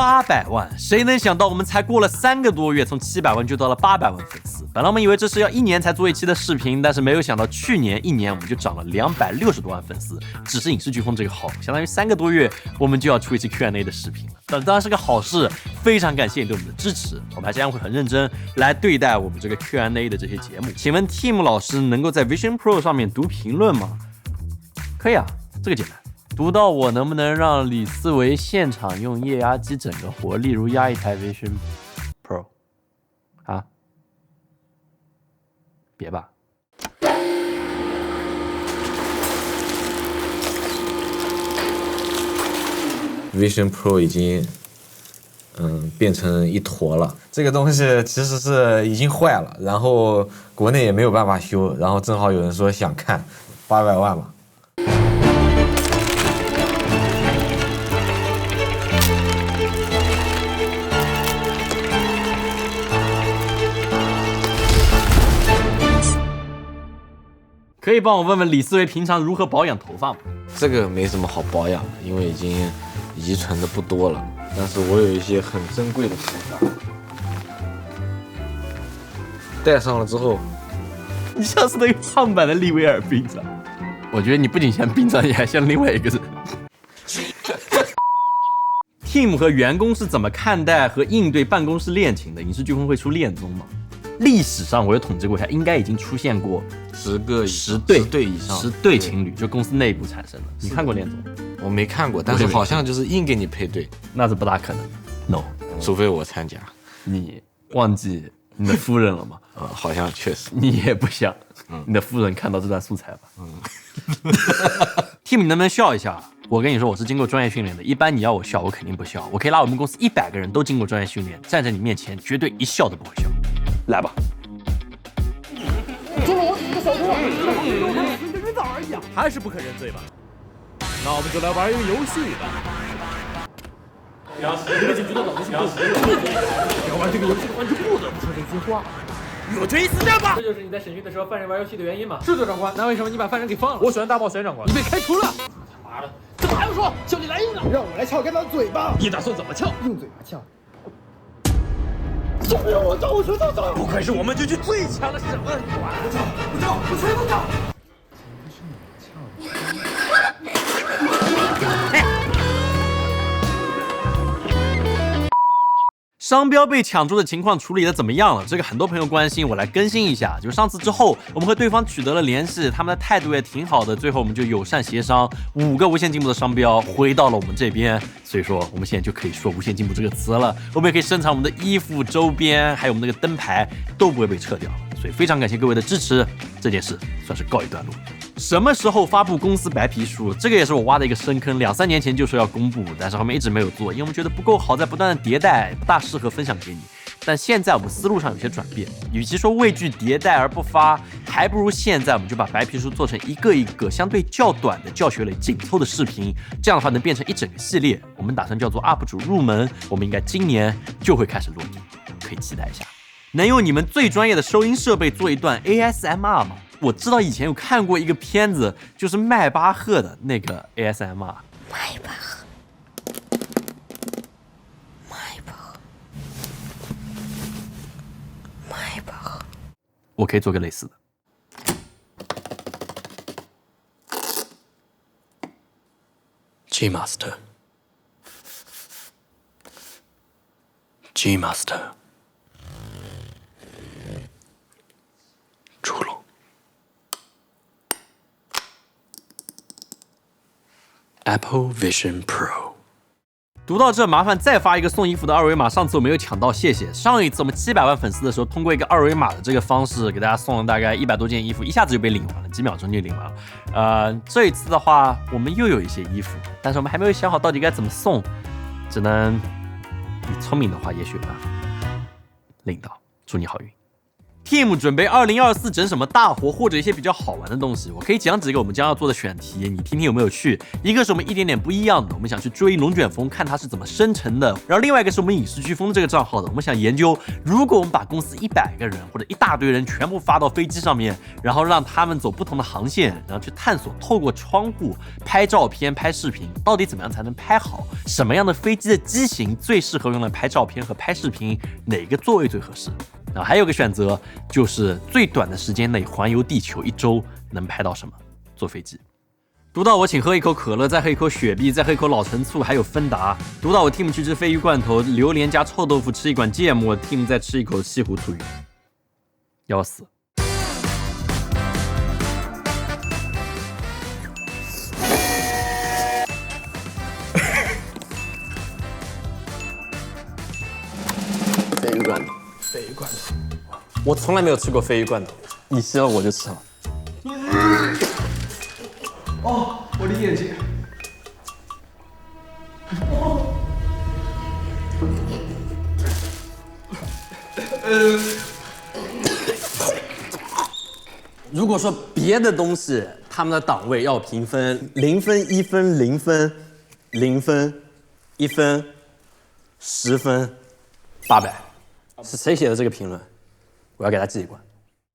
800万，谁能想到我们才过了3个多月，从700万就到了800万粉丝。本来我们以为这是要1年才做一期的视频，但是没有想到去年1年我们就涨了260多万粉丝，只是影视飓风这个号，相当于3个多月我们就要出一期 Q&A 的视频了。但当然是个好事，非常感谢你对我们的支持，我们还将会很认真来对待我们这个 Q&A 的这些节目。请问 Team 老师能够在 Vision Pro 上面读评论吗？可以啊，这个简单。读到我能不能让李思维现场用液压机整个活，例如压一台 Vision Pro 啊？别吧。Vision Pro 已经变成一坨了。这个东西其实是已经坏了，然后国内也没有办法修，然后正好有人说想看，800万嘛。可以帮我问问李思维平常如何保养头发吗？这个没什么好保养的，因为已经遗传的不多了。但是我有一些很珍贵的头发，戴上了之后，你像是那个胖版的利威尔兵长。我觉得你不仅像兵长，你还像另外一个人。Team 和员工是怎么看待和应对办公室恋情的？影视飓风会出恋综吗？历史上我有统计过一下，应该已经出现过10对以上，10对情侣，就公司内部产生的。你看过恋综？我没看过，但是好像就是硬给你配对，那是不大可能的。No， 除非我参加。你忘记你的夫人了吗？好像确实。你也不想，你的夫人看到这段素材吧？Team， 你能不能笑一下？我跟你说，我是经过专业训练的。一般你要我笑，我肯定不笑。我可以拉我们公司100个人都经过专业训练，站在你面前，绝对一笑都不会笑。来吧。经理，这个小偷跟晕倒而已啊！还是不肯认罪吧？那我们就来玩一个游戏吧。你们警局的老子是要玩这个游戏的话，就不得不说这句话。有决一死战吧！这就是你在审讯的时候犯人玩游戏的原因吗？是的，长官。那为什么你把犯人给放了？我喜欢大冒险，长官。你被开除了。他妈的，怎么还要说？叫你来硬的，让我来撬开他的嘴巴。你打算怎么撬？用嘴巴撬。救命！我走！不愧是我们局最强的审问官。我全部跳！商标被抢注的情况处理的怎么样了？这个很多朋友关心，我来更新一下。就是上次之后，我们和对方取得了联系，他们的态度也挺好的，最后我们就友善协商，5个无限进步的商标回到了我们这边。所以说，我们现在就可以说无限进步这个词了。我们也可以生产我们的衣服、周边，还有我们那个灯牌都不会被撤掉了。所以非常感谢各位的支持，这件事算是告一段落。什么时候发布公司白皮书？这个也是我挖的一个深坑，2、3年前就说要公布，但是后面一直没有做，因为我们觉得不够好，在不断的迭代，不大适合分享给你。但现在我们思路上有些转变，与其说畏惧迭代而不发，还不如现在我们就把白皮书做成一个一个相对较短的教学类紧凑的视频，这样的话能变成一整个系列。我们打算叫做 UP 主入门，我们应该今年就会开始落地，可以期待一下。能用你们最专业的收音设备做一段 ASMR 吗？我知道以前有看过一个片子，就是迈巴赫的那个 ASMR。迈巴赫，我可以做个类似的。G Master， 出笼。Apple Vision Pro。读到这，麻烦再发一个送衣服的二维码。上次我没有抢到，谢谢。上一次我们700万粉丝的时候，通过一个二维码的这个方式，给大家送了大概100多件衣服，一下子就被领完了，几秒钟就领完了。这一次的话，我们又有一些衣服，但是我们还没有想好到底该怎么送，只能你聪明的话，也许有办法领到。祝你好运。Team 准备2024整什么大活或者一些比较好玩的东西，我可以讲几个我们将要做的选题，你听听有没有趣。一个是我们一点点不一样的，我们想去追龙卷风，看它是怎么生成的。然后另外一个是我们影视飓风这个账号的，我们想研究，如果我们把公司100个人或者一大堆人全部发到飞机上面，然后让他们走不同的航线，然后去探索透过窗户拍照片、拍视频，到底怎么样才能拍好？什么样的飞机的机型最适合用来拍照片和拍视频？哪个座位最合适？然后还有个选择就是最短的时间内环游地球1周能拍到什么？坐飞机。读到我请喝一口可乐，再喝一口雪碧，再喝一口老陈醋，还有芬达。读到我 Team 去吃鲱鱼罐头，榴莲加臭豆腐，吃一管芥末 ，Team 再吃一口西湖醋鱼，要死。鲱鱼罐头，鲱鱼罐头，我从来没有吃过鲱鱼罐头，你吃了我就吃了。哦，我的眼睛。如果说别的东西，他们的档位要评分0分、1分、0分、0分、1分、10分、800，是谁写的这个评论？我要给他记一关。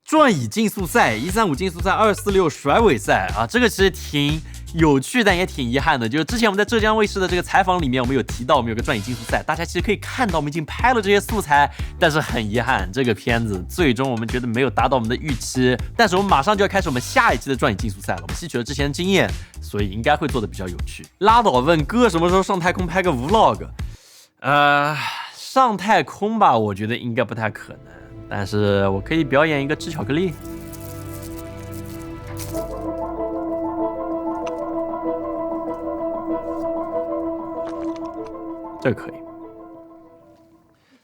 转椅竞速赛、135竞速赛、246甩尾赛啊，这个其实挺有趣，但也挺遗憾的。就是之前我们在浙江卫视的这个采访里面，我们有提到我们有个转椅竞速赛，大家其实可以看到我们已经拍了这些素材，但是很遗憾，这个片子最终我们觉得没有达到我们的预期。但是我们马上就要开始我们下一期的转椅竞速赛了，我们吸取了之前的经验，所以应该会做的比较有趣。拉倒问哥什么时候上太空拍个 vlog？ 上太空吧，我觉得应该不太可能。但是我可以表演一个吃巧克力。这个可以。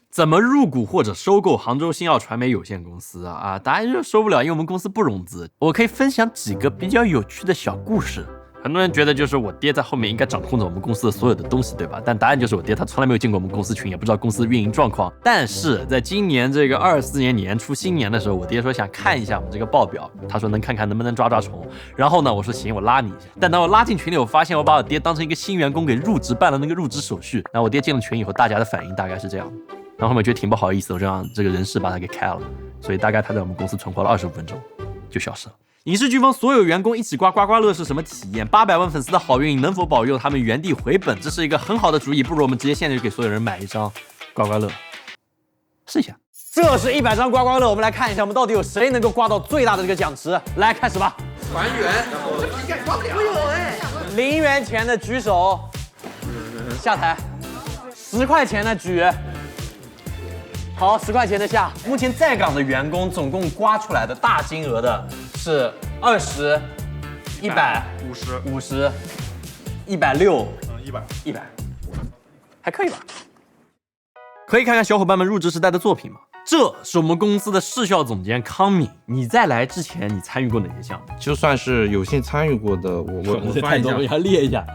怎么入股或者收购杭州星耀传媒有限公司啊？答案就是收不了，因为我们公司不融资。我可以分享几个比较有趣的小故事。很多人觉得就是我爹在后面应该掌控着我们公司的所有的东西，对吧？但答案就是我爹他从来没有进过我们公司群，也不知道公司的运营状况。但是在今年这个24年年初新年的时候，我爹说想看一下我们这个报表，他说能看看能不能抓抓虫。然后呢，我说行，我拉你一下。但当我拉进群里，我发现我把我爹当成一个新员工给入职，办了那个入职手续。然后我爹进了群以后，大家的反应大概是这样。然后后面觉得挺不好意思，我就让这个人事把他给开了。所以大概他在我们公司存活了25分钟，就消失了。影视飓风所有员工一起刮刮刮乐是什么体验？800万粉丝的好运能否保佑他们原地回本？这是一个很好的主意，不如我们直接现在就给所有人买一张刮刮乐，试一下。这是100张刮刮乐，我们来看一下，我们到底有谁能够刮到最大的这个奖池？来，开始吧。还原，这应该刮不了哎。0元钱的举手，下台。10块钱的举。好，10块钱的下。目前在岗的员工总共刮出来的大金额的是20、100、50、160、100，还可以吧？可以看看小伙伴们入职时代的作品吗？这是我们公司的视效总监康敏，你在来之前你参与过哪些项目？就算是有幸参与过的，我翻一下，我要列一下。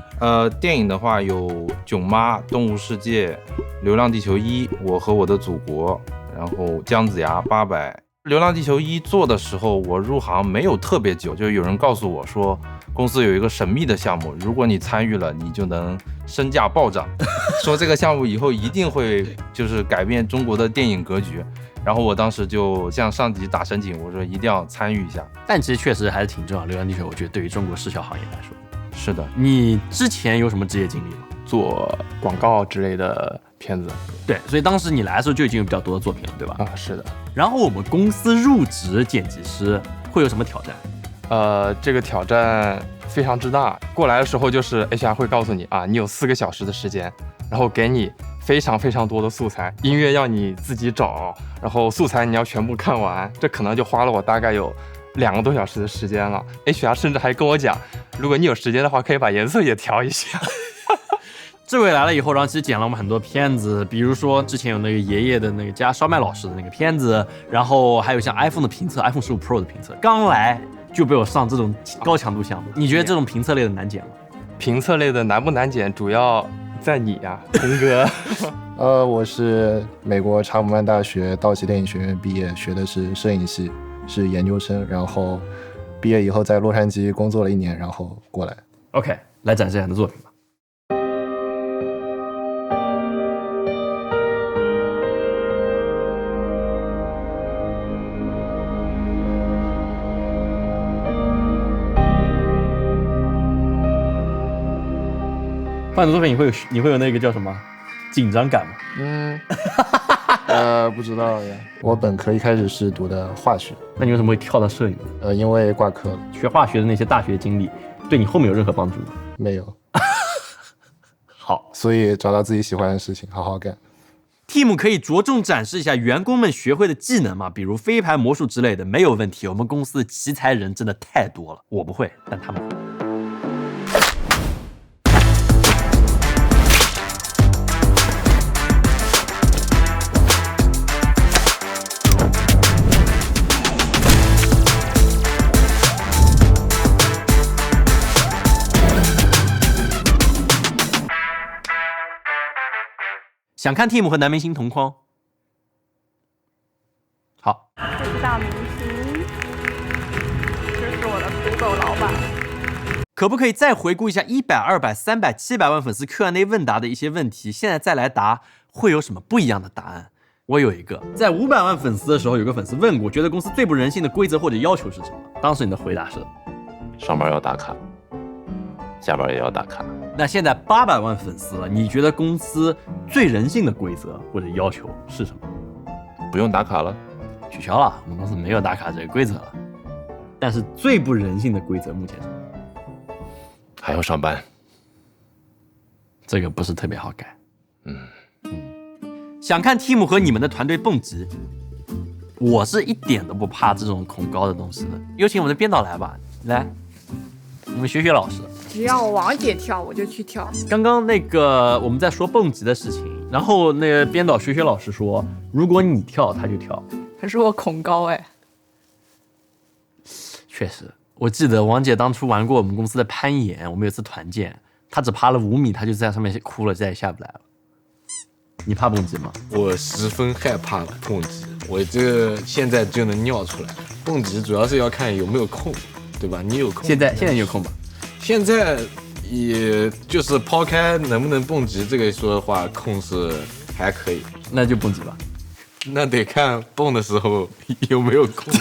电影的话有《囧妈》《动物世界》《流浪地球1》《我和我的祖国》，然后《姜子牙》800。《流浪地球1》做的时候，我入行没有特别久，就有人告诉我说，公司有一个神秘的项目，如果你参与了，你就能身价暴涨，说这个项目以后一定会就是改变中国的电影格局。然后我当时就向上级打申请，我说一定要参与一下。但其实确实还是挺重要，《流浪地球》我觉得对于中国视效行业来说，是的。你之前有什么职业经历吗？做广告之类的片子。对，所以当时你来的时候就已经有比较多的作品了，对吧？啊，是的。然后我们公司入职剪辑师会有什么挑战？这个挑战非常之大。过来的时候就是 HR 会告诉你啊，你有4个小时的时间，然后给你非常非常多的素材，音乐要你自己找，然后素材你要全部看完，这可能就花了我大概有2个多小时的时间了。HR 甚至还跟我讲，如果你有时间的话，可以把颜色也调一下。这位来了以后，然后其实剪了我们很多片子，比如说之前有那个爷爷的那个加烧麦老师的那个片子，然后还有像 iPhone 的评测 ，iPhone 15 Pro 的评测，刚来就被我上这种高强度项目。你觉得这种评测类的难剪吗？评测类的难不难剪，主要在你呀，童哥。我是美国查姆曼大学道奇电影学院毕业，学的是摄影系，是研究生。然后毕业以后在洛杉矶工作了1年，然后过来。OK， 来展示一下你的作品吧。看你的作品，你会有那个叫什么紧张感吗？不知道呀。我本科一开始是读的化学，那你为什么会跳到摄影呢？因为挂科了。学化学的那些大学经历，对你后面有任何帮助吗？没有。好，所以找到自己喜欢的事情，好好干。Team 可以着重展示一下员工们学会的技能吗？比如飞盘、魔术之类的，没有问题。我们公司的奇才人真的太多了，我不会，但他们会。想看 Team 和男明星同框。好，这是大明星，这是我的土狗老板。可不可以再回顾一下100、200、300、700万粉丝 Q&A 问答的一些问题？现在再来答，会有什么不一样的答案？我有一个，在500万粉丝的时候，有个粉丝问过，觉得公司最不人性的规则或者要求是什么？当时你的回答是：上班要打卡，下班也要打卡。那现在800万粉丝了，你觉得公司最人性的规则或者要求是什么？不用打卡了，取消了，我们公司没有打卡这个规则了。但是最不人性的规则目前是，还要上班，这个不是特别好改。想看 Team 和你们的团队蹦极，我是一点都不怕这种恐高的东西的。有请我们的编导来吧，来，我们学老师。只要王姐跳，我就去跳。刚刚那个我们在说蹦极的事情，然后那个编导学老师说，如果你跳，他就跳。可是我恐高哎。确实，我记得王姐当初玩过我们公司的攀岩，我们有次团建，她只爬了5米，她就在上面哭了，再也下不来了。你怕蹦极吗？我十分害怕蹦极，我这个现在就能尿出来。蹦极主要是要看有没有空，对吧？你有空。现在你有空吧？现在也就是抛开能不能蹦极这个说的话，空是还可以。那就蹦极吧。那得看蹦的时候有没有空。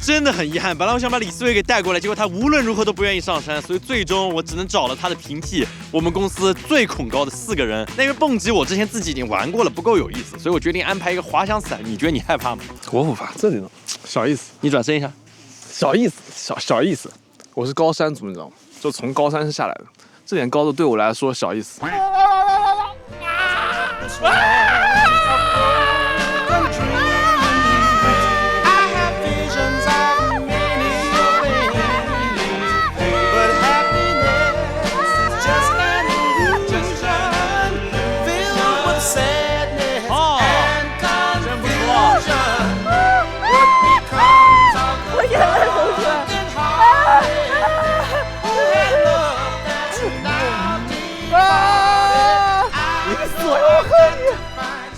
真的很遗憾，本来我想把李思维给带过来，结果他无论如何都不愿意上山，所以最终我只能找了他的平替，我们公司最恐高的4个人。那个蹦极我之前自己已经玩过了，不够有意思，所以我决定安排一个滑翔伞。你觉得你害怕吗？我不怕，这种小意思。你转身一下，小意思，小意思。我是高山族，你知道吗？就从高山下来的，这点高度对我来说小意思。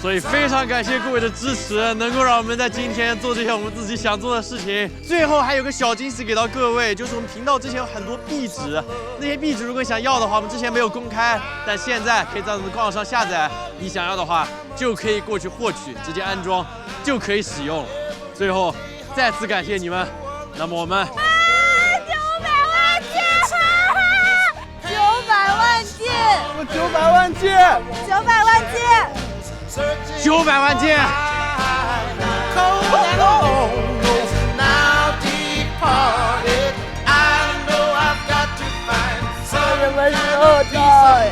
所以非常感谢各位的支持，能够让我们在今天做这些我们自己想做的事情。最后还有个小惊喜给到各位，就是我们频道之前有很多壁纸，那些壁纸如果想要的话，我们之前没有公开，但现在可以在我们的官网上下载。你想要的话，就可以过去获取，直接安装就可以使用。最后再次感谢你们，那么我们900万件，900万件，900万件，900万件。900万件。什么时候到呀？